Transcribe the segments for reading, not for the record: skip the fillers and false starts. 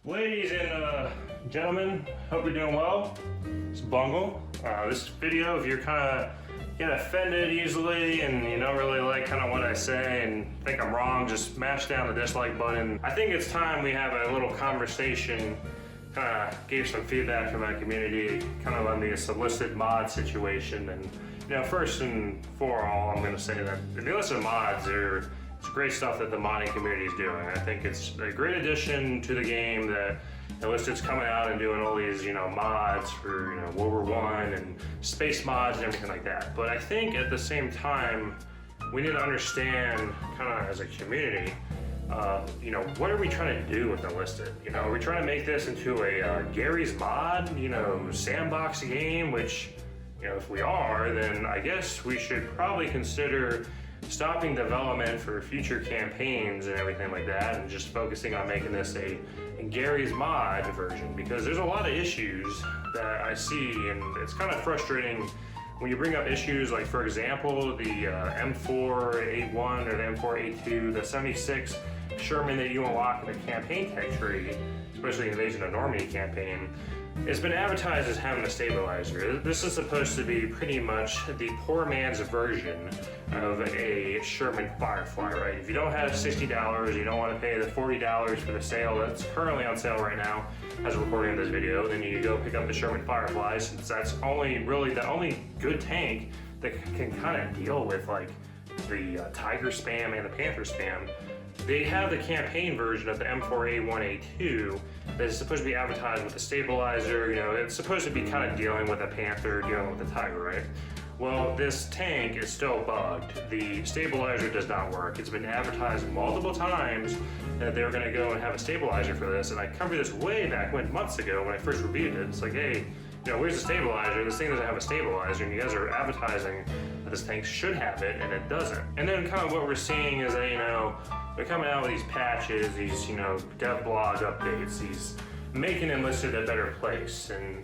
Ladies and gentlemen, hope you're doing well. It's Bungle. This video, if you're kind of get offended easily and you don't really like kind of what I say and think I'm wrong, just smash down the dislike button. I think it's time we have a little conversation, kind of gave some feedback from my community, kind of on the Enlisted mod situation. And first and for all, I'm going to say that the Enlisted mods are it's great stuff that the modding community is doing. I think it's a great addition to the game that Enlisted's coming out and doing all these, mods for, World War I and space mods and everything like that. But I think at the same time, we need to understand, kind of as a community, what are we trying to do with Enlisted? Are we trying to make this into a Gary's mod, sandbox game? Which, if we are, then I guess we should probably consider stopping development for future campaigns and everything like that, and just focusing on making this a Gary's mod version, because there's a lot of issues that I see, and it's kind of frustrating when you bring up issues like, for example, the M4A1 or the M4A2, the 76 Sherman that you unlock in the campaign tech tree, especially Invasion of Normandy campaign. It's been advertised as having a stabilizer. This is supposed to be pretty much the poor man's version of a Sherman Firefly, right? If you don't have $60, you don't want to pay the $40 for the sale that's currently on sale right now as we're recording this video, then you go pick up the Sherman Firefly, since that's really the only good tank that can kind of deal with like the Tiger spam and the Panther spam. They have the campaign version of the M4A1A2 that is supposed to be advertised with a stabilizer. It's supposed to be kind of dealing with a Panther, dealing with a Tiger, right? Well, this tank is still bugged. The stabilizer does not work. It's been advertised multiple times that they were going to go and have a stabilizer for this, and I covered this way back months ago when I first reviewed it. It's like, hey, where's the stabilizer? This thing doesn't have a stabilizer, and you guys are advertising that this tank should have it, and it doesn't. And then kind of what we're seeing is that, they're coming out with these patches, these, dev blog updates, these making Enlisted a better place. And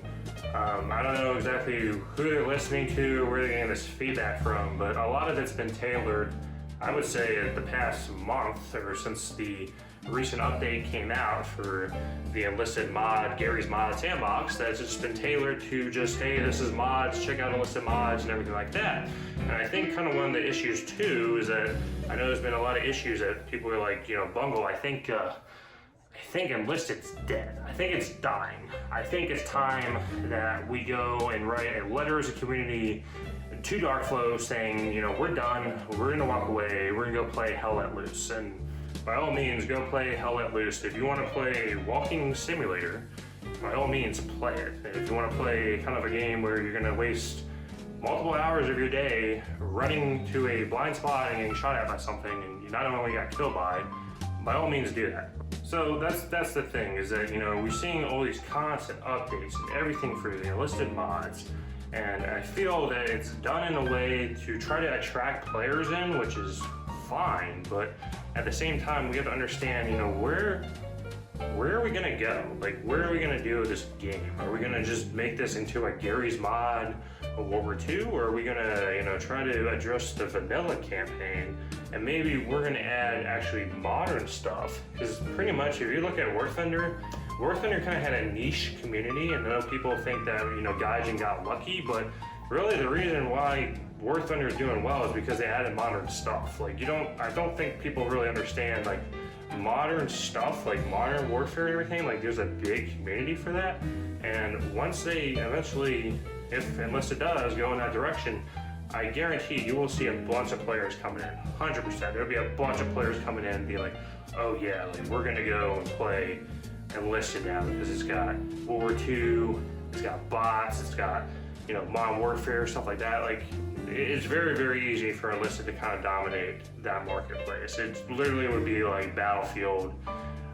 I don't know exactly who they're listening to, where they're getting this feedback from, but a lot of it's been tailored, I would say, the past month, ever since the recent update came out for the Enlisted mod, Gary's mod sandbox, that's just been tailored to just, hey, this is mods, check out Enlisted mods and everything like that. And I think kind of one of the issues too is that I know there's been a lot of issues that people are like, Bungle, I think Enlisted's dead. I think it's dying. I think it's time that we go and write a letter as a community to Darkflow saying, we're done, we're gonna walk away, we're gonna go play Hell Let Loose. And by all means, go play Hell Let Loose. If you want to play a walking simulator, by all means, play it. If you want to play kind of a game where you're going to waste multiple hours of your day running to a blind spot and getting shot at by something, and you not only got killed by all means, do that. So that's the thing, is that, we're seeing all these constant updates and everything for the Enlisted mods, and I feel that it's done in a way to try to attract players in, which is fine, but at the same time, we have to understand, where are we gonna go? Like, where are we gonna do with this game? Are we gonna just make this into a Gary's mod of World War II, or are we gonna, try to address the vanilla campaign, and maybe we're gonna add actually modern stuff? Because pretty much, if you look at War Thunder kind of had a niche community, and I know people think that, Gaijin got lucky, but really the reason why War Thunder is doing well is because they added modern stuff. Like, I don't think people really understand, like, modern stuff, like modern warfare and everything. Like, there's a big community for that. And once they eventually, if Enlisted does go in that direction, I guarantee you will see a bunch of players coming in, 100%. There'll be a bunch of players coming in and be like, oh yeah, like, we're gonna go and play Enlisted now because it's got World War II, it's got bots, it's got, modern warfare, stuff like that. Like, it's very, very easy for Enlisted to kind of dominate that marketplace. It literally would be like Battlefield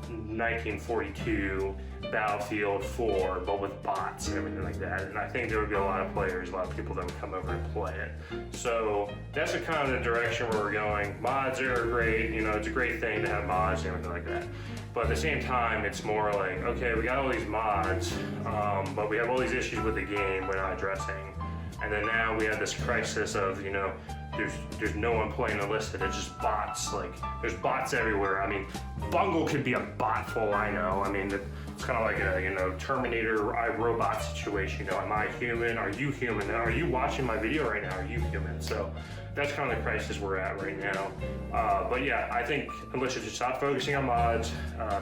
1942, Battlefield 4, but with bots and everything like that. And I think there would be a lot of players, a lot of people that would come over and play it. So that's the kind of the direction where we're going. Mods are great, it's a great thing to have mods and everything like that. But at the same time, it's more like, okay, we got all these mods, but we have all these issues with the game we're not addressing. And then now we have this crisis of, there's no one playing Enlisted, it's just bots. Like, there's bots everywhere. I mean, Bungle could be a bot for all I know. I mean, It's kind of like a, you know, Terminator, iRobot situation. You know, am I human? Are you human? Are you watching my video right now? Are you human? So that's kind of the crisis we're at right now. But yeah, I think Enlisted should stop focusing on mods,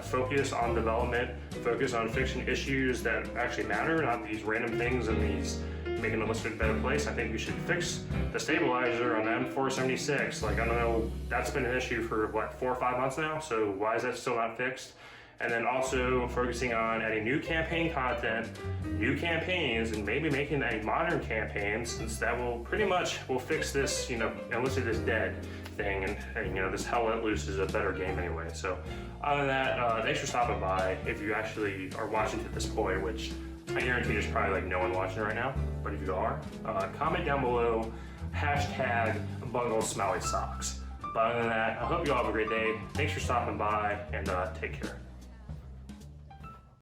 focus on development, focus on fixing issues that actually matter, not these random things and these making Enlisted a better place. I think we should fix the stabilizer on the M476. Like, I don't know, that's been an issue for what, 4 or 5 months now, so why is that still not fixed? And then also focusing on adding new campaign content, new campaigns, and maybe making a modern campaign, since that will pretty much will fix this, you know, Enlisted is dead thing, and you know, this Hell Let Loose is a better game anyway. So other than that, thanks for stopping by. If you actually are watching to this point, which I guarantee there's probably like no one watching right now, but if you are, comment down below, hashtag Bungle Smelly Socks. But other than that, I hope you all have a great day. Thanks for stopping by, and take care.